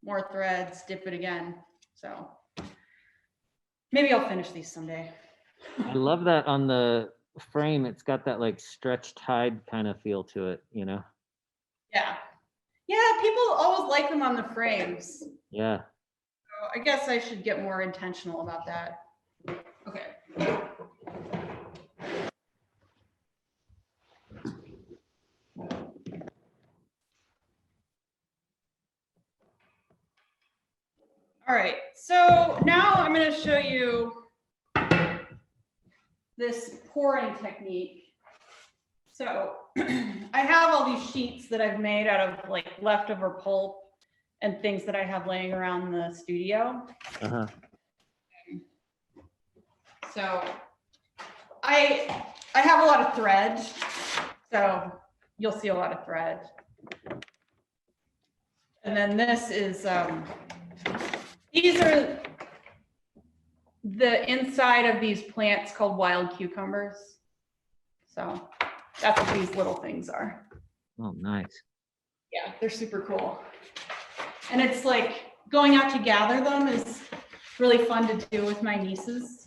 more threads, dip it again. So maybe I'll finish these someday. I love that on the frame. It's got that like stretched hide kind of feel to it, you know? Yeah. Yeah, people always like them on the frames. Yeah. So I guess I should get more intentional about that. Okay. All right, so now I'm going to show you this pouring technique. So I have all these sheets that I've made out of like leftover pulp and things that I have laying around the studio. Uh-huh. So I have a lot of thread, so you'll see a lot of thread. And then this is, these are the inside of these plants called wild cucumbers. So that's what these little things are. Oh, nice. Yeah, they're super cool. And it's like going out to gather them is really fun to do with my nieces.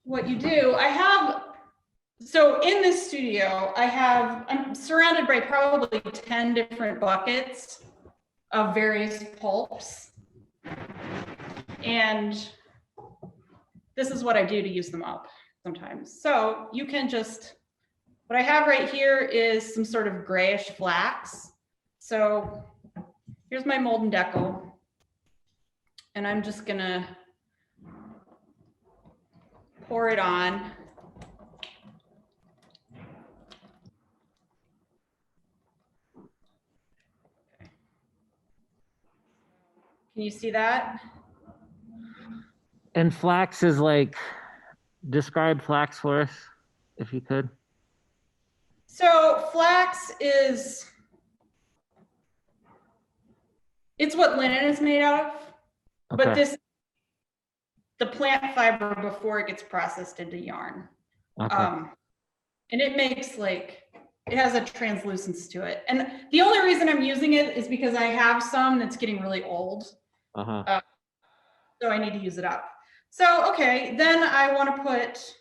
What you do, so in this studio, I'm surrounded by probably 10 different buckets of various pulps. And this is what I do to use them up sometimes. So you can what I have right here is some sort of grayish flax. So here's my molten decal. And I'm just gonna pour it on. Can you see that? And flax is like, describe flax for us, if you could. So flax it's what linen is made out of, but Okay. the plant fiber before it gets processed into yarn. Okay. And it makes it has a translucence to it. And the only reason I'm using it is because I have some that's getting really old. Uh-huh. So I need to use it up. So, okay, then I want to put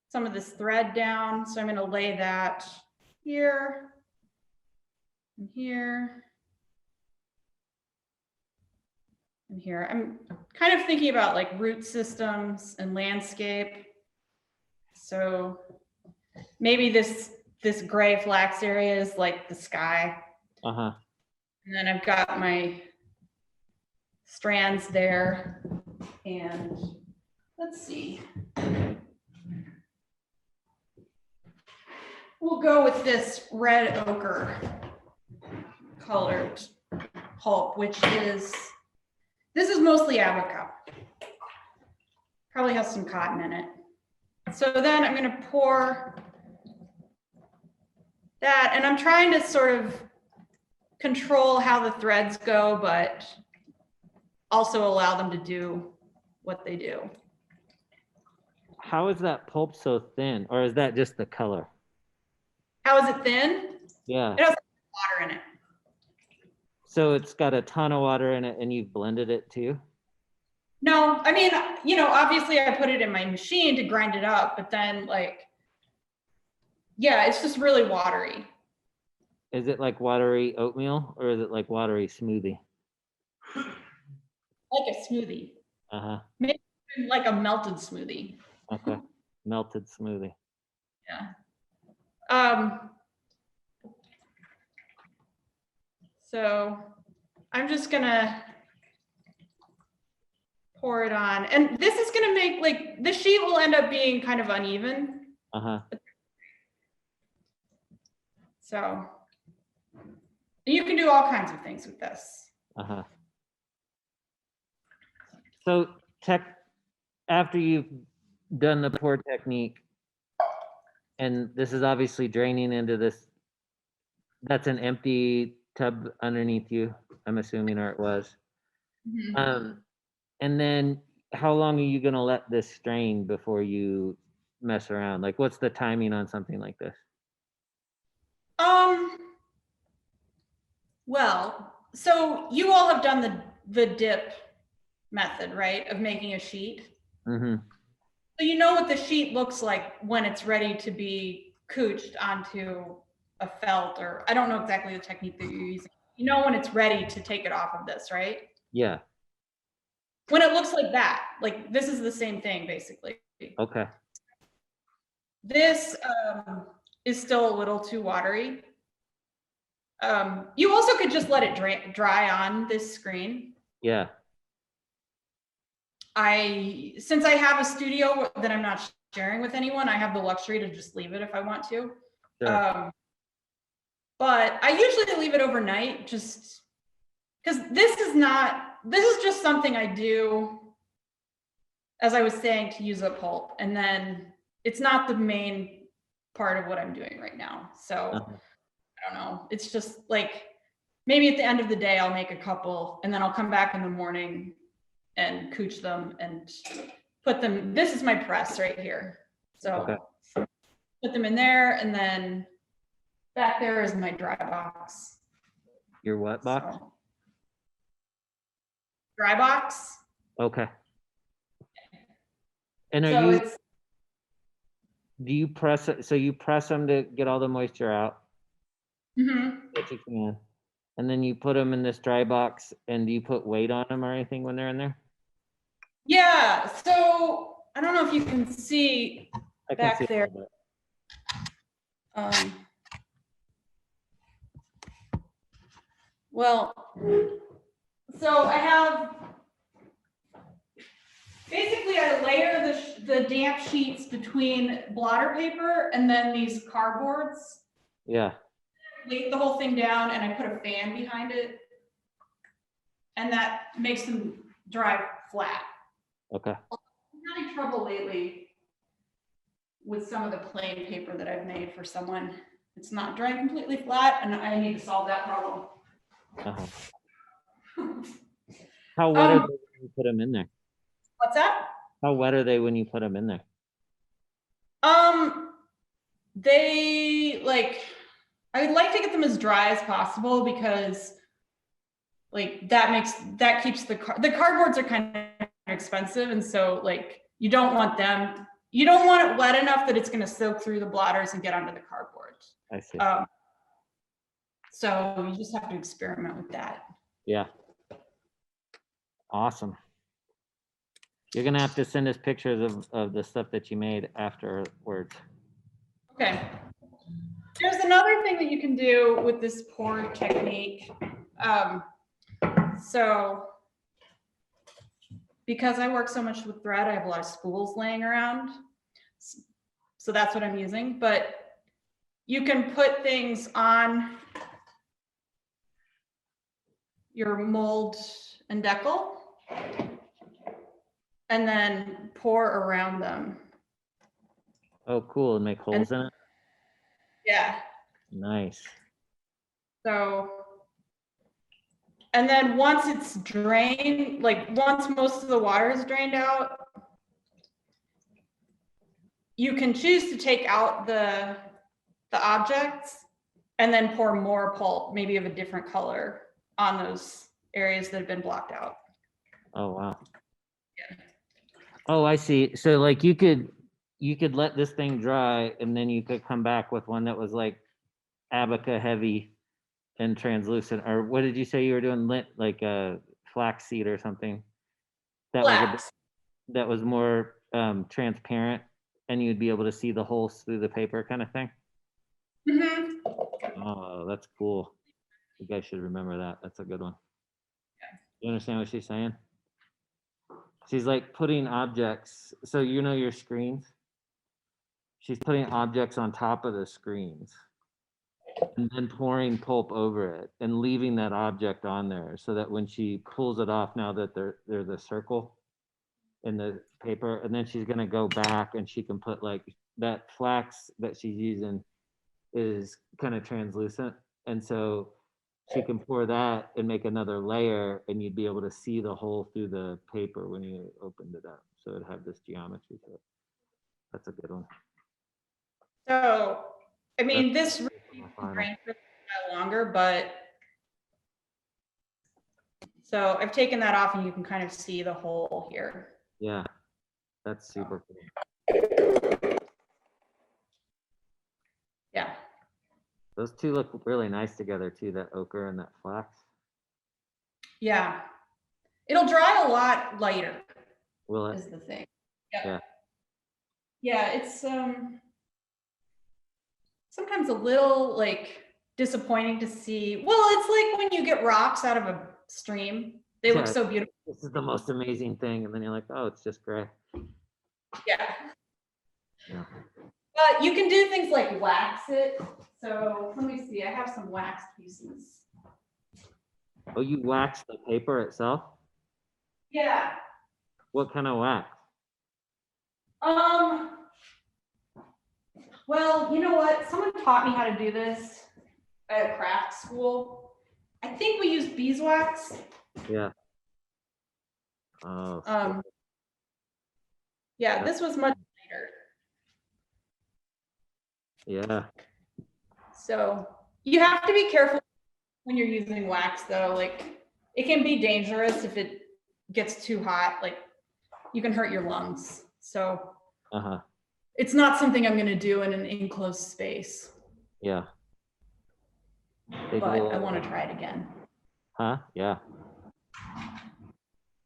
some of this thread down. So I'm going to lay that here and here and here. I'm kind of thinking about like root systems and landscape. So maybe this gray flax area is like the sky. Uh-huh. And then I've got my strands there. And let's see. We'll go with this red ochre colored pulp, which this is mostly abaca. Probably has some cotton in it. So then I'm going to pour that, and I'm trying to sort of control how the threads go, but also allow them to do what they do. How is that pulp so thin? Or is that just the color? How is it thin? Yeah. It has water in it. So it's got a ton of water in it and you've blended it too? No, I mean, obviously I put it in my machine to grind it up, but then yeah, it's just really watery. Is it like watery oatmeal or is it like watery smoothie? Like a smoothie. Uh-huh. Maybe like a melted smoothie. Okay. melted smoothie. Yeah. So I'm just gonna pour it on, and this is gonna make, like, the sheet will end up being kind of uneven. Uh-huh. So you can do all kinds of things with this. Uh-huh. So after you've done the pour technique, and this is obviously draining into this, that's an empty tub underneath you, I'm assuming, or it was. And then how long are you gonna let this strain before you mess around? Like, what's the timing on something like this? Well, so you all have done the dip method, right, of making a sheet. Mm-hmm. So you know what the sheet looks like when it's ready to be cooched onto a felt, or I don't know exactly the technique that you're using. You know when it's ready to take it off of this, right? Yeah. When it looks like that, like this is the same thing basically. Okay. This is still a little too watery. You also could just let it dry on this screen. Yeah. Since I have a studio that I'm not sharing with anyone, I have the luxury to just leave it if I want to. Sure. But I usually leave it overnight, just because this is just something I do, as I was saying, to use up pulp, and then it's not the main part of what I'm doing right now. So I don't know. It's just like, maybe at the end of the day, I'll make a couple, and then I'll come back in the morning and cooch them and put them. This is my press right here. So put them in there, and then back there is my dry box. Your what box? So, dry box. Okay. And do you press it? So you press them to get all the moisture out? That you can. And then you put them in this dry box, and do you put weight on them or anything when they're in there? Yeah, so I don't know if you can see back there. Well, so I have, basically I layer the damp sheets between blotter paper and then these cardboards. Yeah. Lay the whole thing down, and I put a fan behind it, and that makes them dry flat. Okay. I'm having trouble lately with some of the plain paper that I've made for someone. It's not drying completely flat, and I need to solve that problem. How wet are they when you put them in there? What's that? How wet are they when you put them in there? They, like, I would like to get them as dry as possible, because like that keeps the cardboards are kind of expensive, and so like you don't want it wet enough that it's going to soak through the blotters and get onto the cardboard. I see. So you just have to experiment with that. Yeah. Awesome. You're gonna have to send us pictures of the stuff that you made afterwards. Okay. There's another thing that you can do with this pour technique. So because I work so much with thread, I have a lot of spools laying around. So that's what I'm using. But you can put things on your mold and decal, and then pour around them. Oh, cool. And make holes in it? Yeah. Nice. So, and then once it's drained, like once most of the water is drained out, you can choose to take out the objects and then pour more pulp, maybe of a different color, on those areas that have been blocked out. Oh, wow. Yeah. Oh, I see. So like you could let this thing dry, and then you could come back with one that was like abaca heavy and translucent, or what did you say you were doing? Like a flaxseed or something. That was more transparent and you'd be able to see the holes through the paper kind of thing? Mhm. Oh, that's cool. You guys should remember that. That's a good one. You understand what she's saying? She's like putting objects, so you know your screens? She's putting objects on top of the screens and then pouring pulp over it and leaving that object on there so that when she pulls it off, now that there's a circle in the paper, and then she's gonna go back and she can put like that flax that she's using is kind of translucent, and so she can pour that and make another layer, and you'd be able to see the hole through the paper when you opened it up, so it'd have this geometry to it. That's a good one. So, I mean, this my really final. ran for a while longer, but so I've taken that off and you can kind of see the hole here. Yeah, that's super cool. Yeah. Those two look really nice together too, that ochre and that flax. Yeah. It'll dry a lot lighter Will it? is the thing. Yeah. Yeah, it's sometimes a little like disappointing to see. Well, it's like when you get rocks out of a stream. They look Yeah. so beautiful. This is the most amazing thing, and then you're like, oh, it's just gray. Yeah. Yeah. But you can do things like wax it. So let me see. I have some wax pieces. Oh, you wax the paper itself? Yeah. What kind of wax? Well, you know what? Someone taught me how to do this at a craft school. I think we use beeswax. Yeah. Oh. Yeah, this was much lighter. Yeah. So you have to be careful when you're using wax though. Like it can be dangerous if it gets too hot. Like you can hurt your lungs. So it's not something I'm gonna do in an enclosed space. Yeah. But I want to try it again. Huh? Yeah.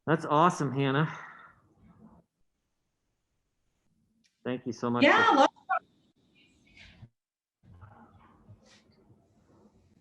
That's awesome, Hannah. Thank you so much. Yeah,